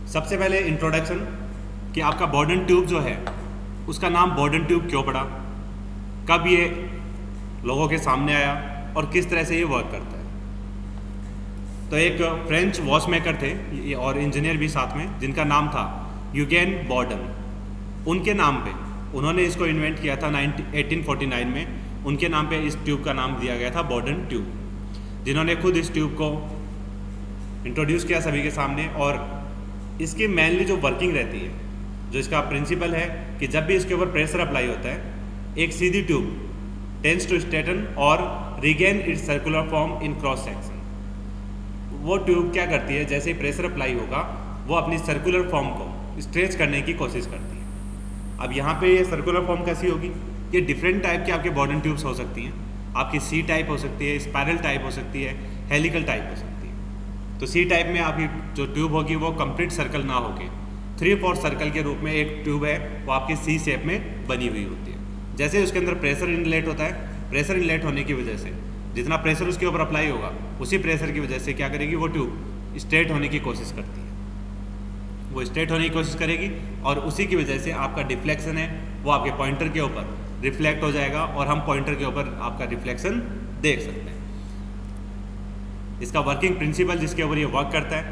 सबसे पहले इंट्रोडक्शन कि आपका बॉर्डन ट्यूब जो है उसका नाम बॉर्डन ट्यूब क्यों पड़ा, कब ये लोगों के सामने आया और किस तरह से ये वर्क करता है। तो एक फ्रेंच वॉच मेकर थे और इंजीनियर भी साथ में, जिनका नाम था यूगेन बॉर्डन। उनके नाम पे उन्होंने इसको इन्वेंट किया था 1849 में। उनके नाम पे इस ट्यूब का नाम दिया गया था बॉर्डन ट्यूब, जिन्होंने खुद इस ट्यूब को इंट्रोड्यूस किया सभी के सामने। और इसकी मेनली जो वर्किंग रहती है, जो इसका प्रिंसिपल है कि जब भी इसके ऊपर प्रेशर अप्लाई होता है, एक सीधी ट्यूब टेंड्स टू स्ट्रेटन और regain it's circular form in cross section. वो ट्यूब क्या करती है, जैसे ही प्रेशर अप्लाई होगा वो अपनी सर्कुलर फॉर्म को स्ट्रेच करने की कोशिश करती है। अब यहाँ पे ये सर्कुलर फॉर्म कैसी होगी, ये डिफरेंट टाइप के आपके बॉर्डन ट्यूब्स हो सकती हैं। आपकी सी टाइप हो सकती है, स्पायरल टाइप हो सकती है, हेलिकल टाइप हो सकती है। तो सी टाइप में आपकी जो ट्यूब होगी वो कंप्लीट सर्कल ना होके 3/4 सर्कल के रूप में एक ट्यूब है वो आपकी सी शेप में बनी हुई होती है। जैसे उसके अंदर प्रेशर इनलेट होता है, प्रेशर इनलेट होने की वजह से जितना प्रेशर उसके ऊपर अप्लाई होगा, उसी प्रेशर की वजह से क्या करेगी, वो ट्यूब स्ट्रेट होने की कोशिश करती है। वो स्ट्रेट होने की कोशिश करेगी और उसी की वजह से आपका डिफ्लेक्शन है वो आपके पॉइंटर के ऊपर रिफ्लेक्ट हो जाएगा और हम पॉइंटर के ऊपर आपका रिफ्लेक्शन देख सकते हैं। इसका वर्किंग प्रिंसिपल जिसके ऊपर ये वर्क करता है,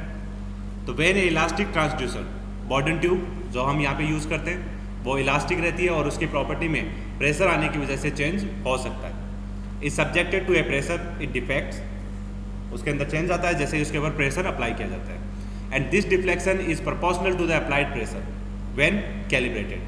तो वेन इलास्टिक ट्रांसड्यूसर बॉर्डन ट्यूब जो हम यहाँ पे यूज़ करते हैं वो इलास्टिक रहती है और उसकी प्रॉपर्टी में प्रेशर आने की वजह से चेंज हो सकता है। Is subjected to a pressure it defects, उसके अंदर चेंज आता है जैसे ही उसके ऊपर प्रेशर अप्लाई किया जाता है। And this deflection is proportional to the applied pressure when calibrated.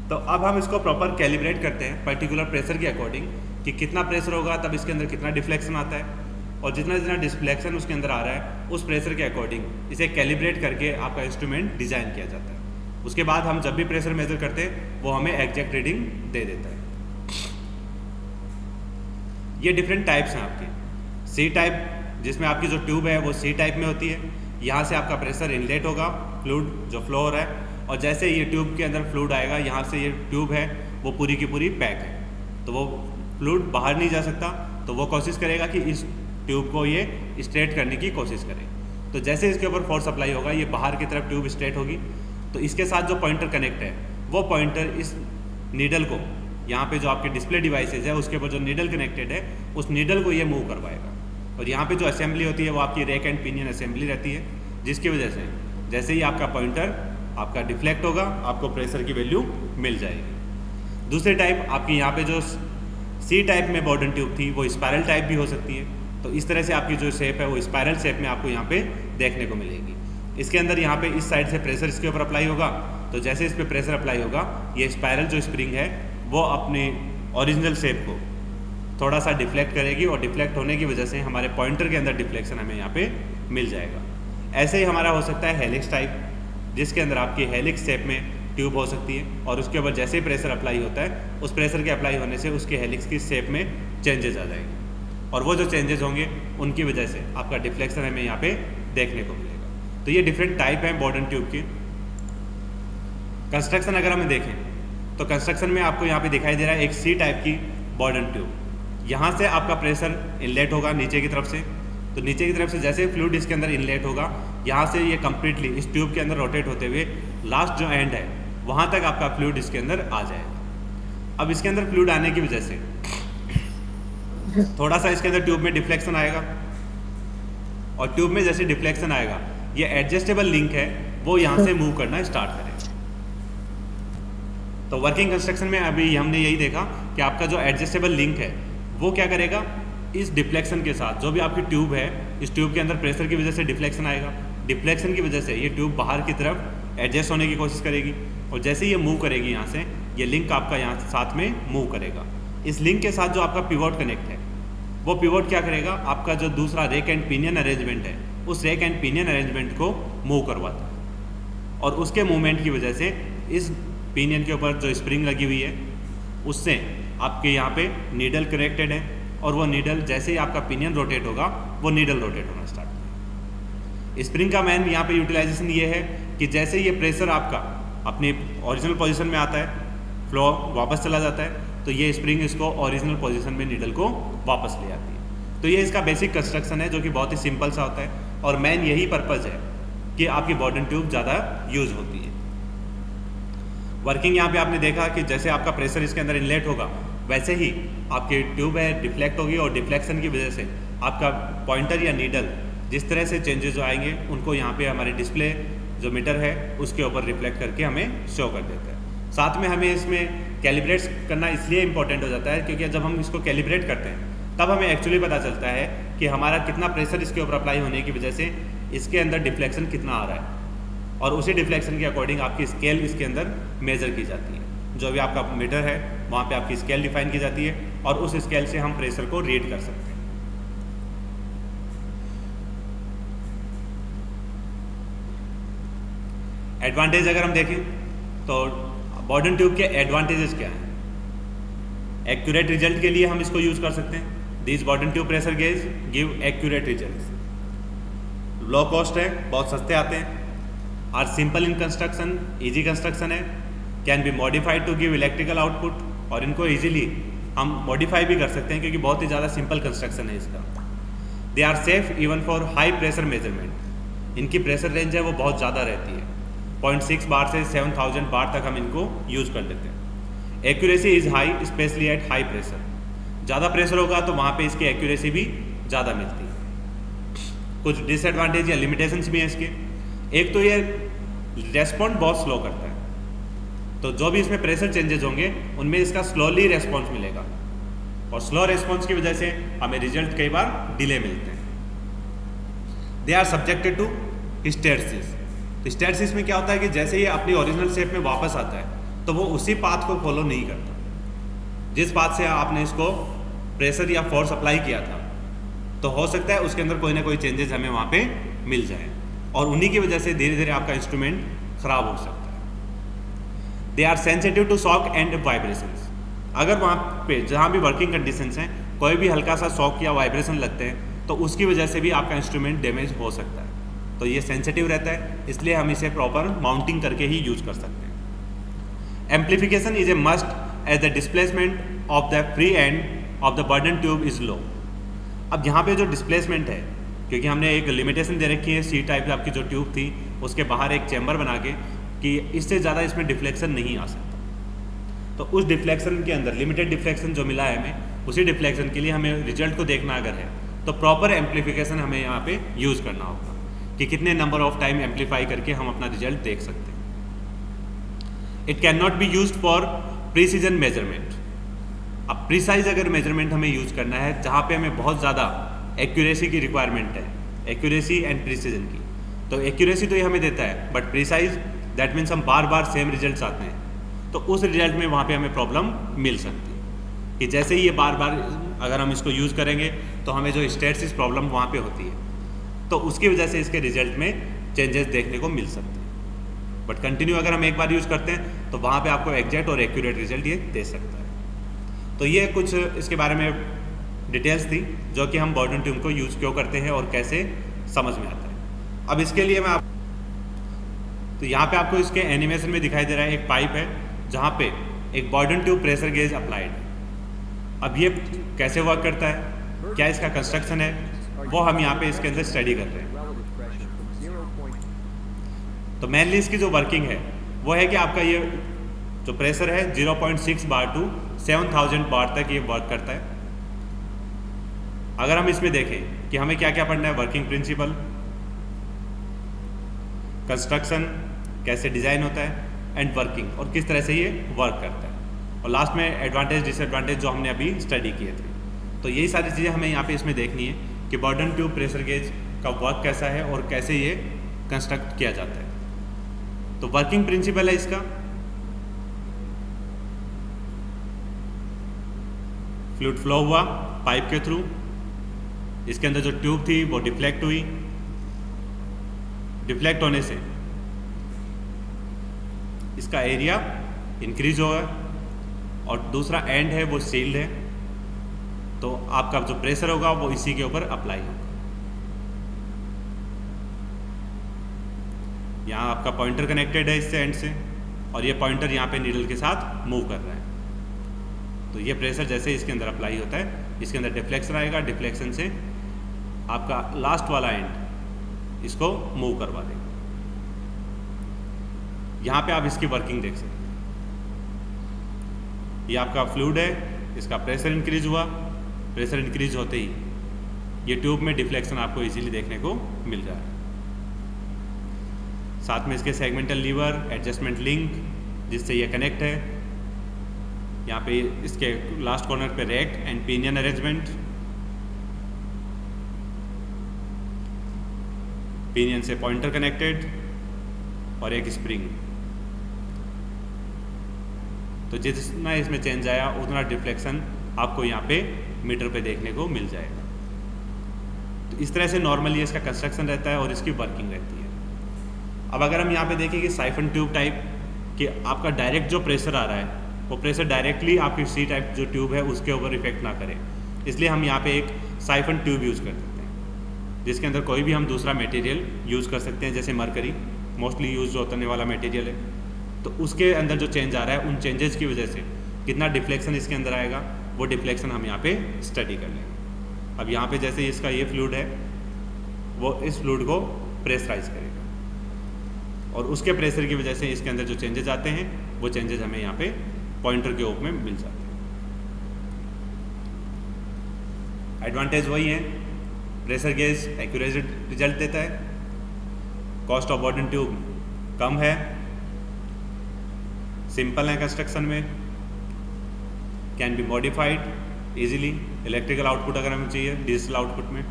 तो अब हम इसको प्रॉपर कैलिब्रेट करते हैं पर्टिकुलर प्रेशर के अकॉर्डिंग कि कितना प्रेशर होगा तब इसके अंदर कितना डिफ्लेक्शन आता है, और जितना जितना डिफ्लेक्शन उसके अंदर आ रहा है उस प्रेशर के अकॉर्डिंग इसे कैलिब्रेट करके आपका इंस्ट्रूमेंट डिज़ाइन किया जाता है। उसके बाद हम जब भी प्रेशर मेजर करते हैं वो हमें एग्जैक्ट रीडिंग दे देता है। ये डिफरेंट टाइप्स हैं आपके। सी टाइप जिसमें आपकी जो ट्यूब है वो सी टाइप में होती है, यहाँ से आपका प्रेशर इनलेट होगा, फ्लूइड जो फ्लो हो रहा है, और जैसे ये ट्यूब के अंदर फ्लूइड आएगा, यहाँ से ये ट्यूब है वो पूरी की पूरी पैक है, तो वो फ्लूइड बाहर नहीं जा सकता, तो वो कोशिश करेगा कि इस ट्यूब को ये स्ट्रेट करने की कोशिश करे। तो जैसे इसके ऊपर फोर्स अप्लाई होगा ये बाहर की तरफ ट्यूब स्ट्रेट होगी, तो इसके साथ जो पॉइंटर कनेक्ट है वो पॉइंटर इस नीडल को, यहाँ पे जो आपके डिस्प्ले डिवाइसेज है उसके ऊपर जो नीडल कनेक्टेड है उस नीडल को ये मूव करवाएगा। और यहाँ पे जो असेंबली होती है वो आपकी रैक एंड पिनियन असेंबली रहती है, जिसकी वजह से जैसे ही आपका पॉइंटर आपका डिफ्लेक्ट होगा आपको प्रेशर की वैल्यू मिल जाएगी। दूसरी टाइप आपकी यहाँ पे जो सी टाइप में बॉर्डन ट्यूब थी वो स्पायरल टाइप भी हो सकती है। तो इस तरह से आपकी जो शेप है वो स्पायरल शेप में आपको यहाँ पे देखने को मिलेगी। इसके अंदर यहाँ पे इस साइड से प्रेशर इसके ऊपर अप्लाई होगा, तो जैसे इस पर प्रेशर अप्लाई होगा ये स्पायरल जो स्प्रिंग है वो अपने ओरिजिनल शेप को थोड़ा सा डिफ्लेक्ट करेगी, और डिफ्लेक्ट होने की वजह से हमारे पॉइंटर के अंदर डिफ्लेक्शन हमें यहाँ पे मिल जाएगा। ऐसे ही हमारा हो सकता है हेलिक्स टाइप, जिसके अंदर आपकी हेलिक्स शेप में ट्यूब हो सकती है, और उसके ऊपर जैसे ही प्रेशर अप्लाई होता है उस प्रेशर के अप्लाई होने से उसके हेलिक्स की शेप में चेंजेस आ जाएंगे, और वो जो चेंजेस होंगे उनकी वजह से आपका डिफ्लेक्शन हमें यहाँ पे देखने को मिलेगा। तो ये डिफरेंट टाइप हैं बॉर्डन ट्यूब की। कंस्ट्रक्शन अगर हम देखें तो कंस्ट्रक्शन में आपको यहाँ पे दिखाई दे रहा है एक सी टाइप की बॉर्डन ट्यूब। यहाँ से आपका प्रेशर इनलेट होगा नीचे की तरफ से, तो नीचे की तरफ से जैसे फ्लूइड इसके अंदर इनलेट होगा, यहाँ से ये कम्प्लीटली इस ट्यूब के अंदर रोटेट होते हुए लास्ट जो एंड है वहाँ तक आपका फ्लूइड इसके अंदर आ जाएगा। अब इसके अंदर फ्लूइड आने की वजह से थोड़ा सा इसके अंदर ट्यूब में डिफ्लेक्शन आएगा, और ट्यूब में जैसे डिफ्लेक्शन आएगा ये एडजस्टेबल लिंक है वो यहाँ से मूव करना स्टार्ट करेगा। तो वर्किंग कंस्ट्रक्शन में अभी हमने यही देखा कि आपका जो एडजस्टेबल लिंक है वो क्या करेगा, इस डिफ्लेक्शन के साथ जो भी आपकी ट्यूब है, इस ट्यूब के अंदर प्रेशर की वजह से डिफ्लेक्शन आएगा, डिफ्लेक्शन की वजह से ये ट्यूब बाहर की तरफ एडजस्ट होने की कोशिश करेगी, और जैसे ये मूव करेगी यहाँ से ये लिंक आपका यहाँ साथ में मूव करेगा। इस लिंक के साथ जो आपका पिवोट कनेक्ट है वो पिवोट क्या करेगा, आपका जो दूसरा रेक एंड पिनियन अरेंजमेंट है उस रेक एंड पिनियन अरेंजमेंट को मूव करवाता है, और उसके मूवमेंट की वजह से इस पिनियन के ऊपर जो स्प्रिंग लगी हुई है उससे आपके यहाँ पे नीडल कनेक्टेड है, और वो नीडल जैसे ही आपका पिनियन रोटेट होगा वो नीडल रोटेट होना स्टार्ट करेगा। स्प्रिंग का मेन यहाँ पे यूटिलाइजेशन ये है कि जैसे ये प्रेशर आपका अपनी ओरिजिनल पोजीशन में आता है, फ्लो वापस चला जाता है, तो ये स्प्रिंग इसको ओरिजिनल पोजीशन में नीडल को वापस ले आती है। तो ये इसका बेसिक कंस्ट्रक्शन है जो कि बहुत ही सिंपल सा होता है, और मेन यही पर्पज़ है कि आपकी बॉर्डन ट्यूब ज़्यादा यूज होती है। वर्किंग यहाँ पे आपने देखा कि जैसे आपका प्रेशर इसके अंदर इनलेट होगा वैसे ही आपकी ट्यूब है डिफ्लेक्ट होगी, और डिफ्लेक्शन की वजह से आपका पॉइंटर या नीडल जिस तरह से चेंजेस आएंगे उनको यहाँ पे हमारे डिस्प्ले जो मीटर है उसके ऊपर रिफ्लेक्ट करके हमें शो कर देता है। साथ में हमें इसमें कैलिब्रेट करना इसलिए इम्पोर्टेंट हो जाता है क्योंकि जब हम इसको कैलिब्रेट करते हैं तब हमें एक्चुअली पता चलता है कि हमारा कितना प्रेशर इसके ऊपर अप्लाई होने की वजह से इसके अंदर डिफ्लेक्शन कितना आ रहा है, और उसी डिफ्लेक्शन के अकॉर्डिंग आपकी स्केल इसके अंदर मेज़र की जाती है। जो भी आपका मीटर है वहाँ पे आपकी स्केल डिफाइन की जाती है और उस स्केल से हम प्रेशर को रीड कर सकते हैं। एडवांटेज अगर हम देखें तो बॉर्डन ट्यूब के एडवांटेजेस क्या हैं? एक्यूरेट रिजल्ट के लिए हम इसको यूज कर सकते हैं। This Bourdon tube pressure gauge give accurate result. Low cost है, बहुत सस्ते आते हैं। Are simple in construction, easy construction है। Can be modified to give electrical output, और इनको इजीली हम मॉडिफाई भी कर सकते हैं क्योंकि बहुत ही ज़्यादा सिंपल कंस्ट्रक्शन है इसका। They are safe even for high pressure measurement. इनकी प्रेशर रेंज है वो बहुत ज़्यादा रहती है, 0.6 बार से 7000 बार तक हम इनको यूज़ कर लेते हैं। Accuracy is high specially at high pressure. ज़्यादा प्रेशर होगा तो वहाँ पे इसकी एक्यूरेसी भी ज़्यादा मिलती है। कुछ डिसएडवांटेज या लिमिटेशंस भी हैं इसके। एक तो ये रेस्पॉन्ड बहुत स्लो करता है, तो जो भी इसमें प्रेशर चेंजेस होंगे उनमें इसका स्लोली रेस्पॉन्स मिलेगा, और स्लो रेस्पॉन्स की वजह से हमें रिजल्ट कई बार डिले मिलते हैं। They are subjected to hysteresis. Hysteresis में क्या होता है कि जैसे ये अपनी ओरिजिनल शेप में वापस आता है तो वो उसी पाथ को फॉलो नहीं करता जिस पाथ से आपने इसको प्रेशर या फोर्स अप्लाई किया था। तो हो सकता है उसके अंदर कोई ना कोई चेंजेस हमें वहाँ पे मिल जाए, और उन्हीं की वजह से धीरे धीरे आपका इंस्ट्रूमेंट खराब हो सकता है। They are sensitive to shock and vibrations. अगर वहाँ पे जहाँ भी वर्किंग कंडीशंस हैं कोई भी हल्का सा शॉक या वाइब्रेशन लगते हैं तो उसकी वजह से भी आपका इंस्ट्रूमेंट डैमेज हो सकता है। तो ये सेंसिटिव रहता है, इसलिए हम इसे प्रॉपर माउंटिंग करके ही यूज कर सकते हैं। Amplification is a must as the displacement of the free end of the Bourdon tube is low. अब यहाँ पे जो डिस्प्लेसमेंट है, क्योंकि हमने एक लिमिटेशन दे रखी है सी टाइप आपकी जो ट्यूब थी उसके बाहर एक चैम्बर बना के कि इससे ज़्यादा इसमें डिफ्लेक्शन नहीं आ सकता, तो उस डिफ्लेक्शन के अंदर लिमिटेड डिफ्लेक्शन जो मिला है हमें, उसी डिफ्लेक्शन के लिए हमें रिजल्ट को देखना अगर है तो प्रॉपर एम्पलीफिकेशन हमें यहाँ पे यूज़ करना होगा कि कितने नंबर ऑफ टाइम एम्पलीफाई करके हम अपना रिजल्ट देख सकते हैं। It can not be use for precision measurement. अब प्रीसाइज अगर मेजरमेंट हमें यूज करना है जहाँ पे हमें बहुत ज़्यादा एक्यूरेसी की रिक्वायरमेंट है, एक्यूरेसी एंड प्रीसीजन की, तो एक्यूरेसी तो ये हमें देता है, बट प्रीसाइज दैट मीन्स हम बार बार सेम रिजल्ट आते हैं, तो उस रिजल्ट में वहाँ पे हमें प्रॉब्लम मिल सकती है कि जैसे ही ये बार बार अगर हम इसको यूज़ करेंगे तो हमें जो हिस्टेरेसिस प्रॉब्लम वहाँ पे होती है, तो उसकी वजह से इसके रिजल्ट में चेंजेस देखने को मिल सकते हैं। बट कंटिन्यू अगर हम एक बार यूज़ करते हैं तो वहाँ पे आपको एग्जैक्ट और एक्यूरेट रिजल्ट ये दे सकता है। तो ये कुछ इसके बारे में डिटेल्स थी जो कि हम बॉर्डन ट्यूब को यूज़ क्यों करते हैं और कैसे समझ में आता है। अब इसके लिए मैं तो यहाँ पे आपको इसके एनिमेशन में दिखाई दे रहा है एक पाइप है जहाँ पे एक बॉर्डन ट्यूब प्रेशर गेज अप्लाइड है। अब ये कैसे वर्क करता है, क्या इसका कंस्ट्रक्शन है, वो हम यहाँ पे इसके अंदर स्टडी कर रहे हैं। तो मेनली इसकी जो वर्किंग है वो है कि आपका ये जो प्रेशर है 0.6 बार टू 7000 बार तक ये वर्क करता है। अगर हम इसमें देखें कि हमें क्या क्या पढ़ना है, वर्किंग प्रिंसिपल, कंस्ट्रक्शन कैसे डिज़ाइन होता है, एंड वर्किंग और किस तरह से ये वर्क करता है, और लास्ट में एडवांटेज डिसएडवांटेज जो हमने अभी स्टडी किए थे। तो यही सारी चीज़ें हमें यहाँ पे इसमें देखनी है कि बॉर्डन ट्यूब प्रेशर गेज का वर्क कैसा है और कैसे ये कंस्ट्रक्ट किया जाता है। तो वर्किंग प्रिंसिपल है इसका, फ्लूइड फ्लो हुआ पाइप के थ्रू, इसके अंदर जो ट्यूब थी वो डिफ्लेक्ट हुई, डिफ्लेक्ट होने से इसका एरिया इंक्रीज होगा, और दूसरा एंड है वो सील्ड है, तो आपका जो प्रेशर होगा वो इसी के ऊपर अप्लाई होगा। यहाँ आपका पॉइंटर कनेक्टेड है इससे एंड से, और ये पॉइंटर यहाँ पे नीडल के साथ मूव कर रहा है। तो ये प्रेशर जैसे इसके अंदर अप्लाई होता है, इसके अंदर डिफ्लेक्शन आएगा, डिफ्लेक्शन से आपका लास्ट वाला एंड इसको मूव करवा देगा। यहाँ पे आप इसकी वर्किंग देख सकते हैं। ये आपका फ्लूइड है, इसका प्रेशर इंक्रीज हुआ, प्रेशर इंक्रीज होते ही ये ट्यूब में डिफ्लेक्शन आपको इजीली देखने को मिल रहा है। साथ में इसके सेगमेंटल लीवर, एडजस्टमेंट लिंक जिससे ये कनेक्ट है। यहाँ पे इसके लास्ट कॉर्नर पे rack and pinion arrangement, pinion से पॉइंटर कनेक्टेड और एक स्प्रिंग। तो जितना इसमें चेंज आया उतना डिफ्लेक्शन आपको यहाँ पे मीटर पे देखने को मिल जाएगा। तो इस तरह से नॉर्मली इसका कंस्ट्रक्शन रहता है और इसकी वर्किंग रहती है। अब अगर हम यहाँ पे देखें कि साइफन ट्यूब टाइप कि आपका डायरेक्ट जो प्रेशर आ रहा है वो प्रेशर डायरेक्टली आपकी सी टाइप जो ट्यूब है उसके ऊपर इफेक्ट ना करे, इसलिए हम यहाँ पे एक साइफन ट्यूब यूज़ कर सकते हैं जिसके अंदर कोई भी हम दूसरा मटेरियल यूज़ कर सकते हैं, जैसे मरकरी मोस्टली यूज होने वाला मटेरियल है। तो उसके अंदर जो चेंज आ रहा है उन चेंजेस की वजह से कितना डिफ्लेक्शन इसके अंदर आएगा वो डिफ्लेक्शन हम यहाँ पे स्टडी कर लेंगे। अब यहाँ पे जैसे इसका ये फ्लूइड है वो इस फ्लूइड को प्रेशराइज करेगा और उसके प्रेशर की वजह से इसके अंदर जो चेंजेस आते हैं वो चेंजेस हमें यहाँ पे पॉइंटर के रूप में मिल जाते हैं। एडवांटेज वही है, प्रेशर गेज एक्यूरेट रिजल्ट देता है, कॉस्ट ऑफ बॉर्डन ट्यूब कम है, सिंपल है कंस्ट्रक्शन में, can be modified easily, electrical output अगर हमें चाहिए डिजिटल आउटपुट में,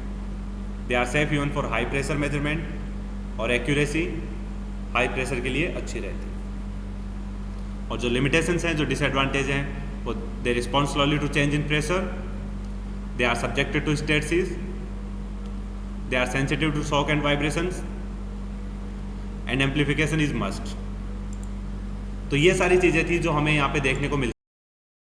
they are safe even for high pressure measurement और एक्यूरेसी हाई प्रेशर के लिए अच्छी रहती है। और जो लिमिटेशंस हैं, जो डिसएडवांटेज हैं, वो they respond slowly to change in pressure, they are subjected to stasis, they are sensitive to shock and vibrations and amplification is must. तो ये सारी चीज़ें थी जो हमें यहाँ पे देखने को मिल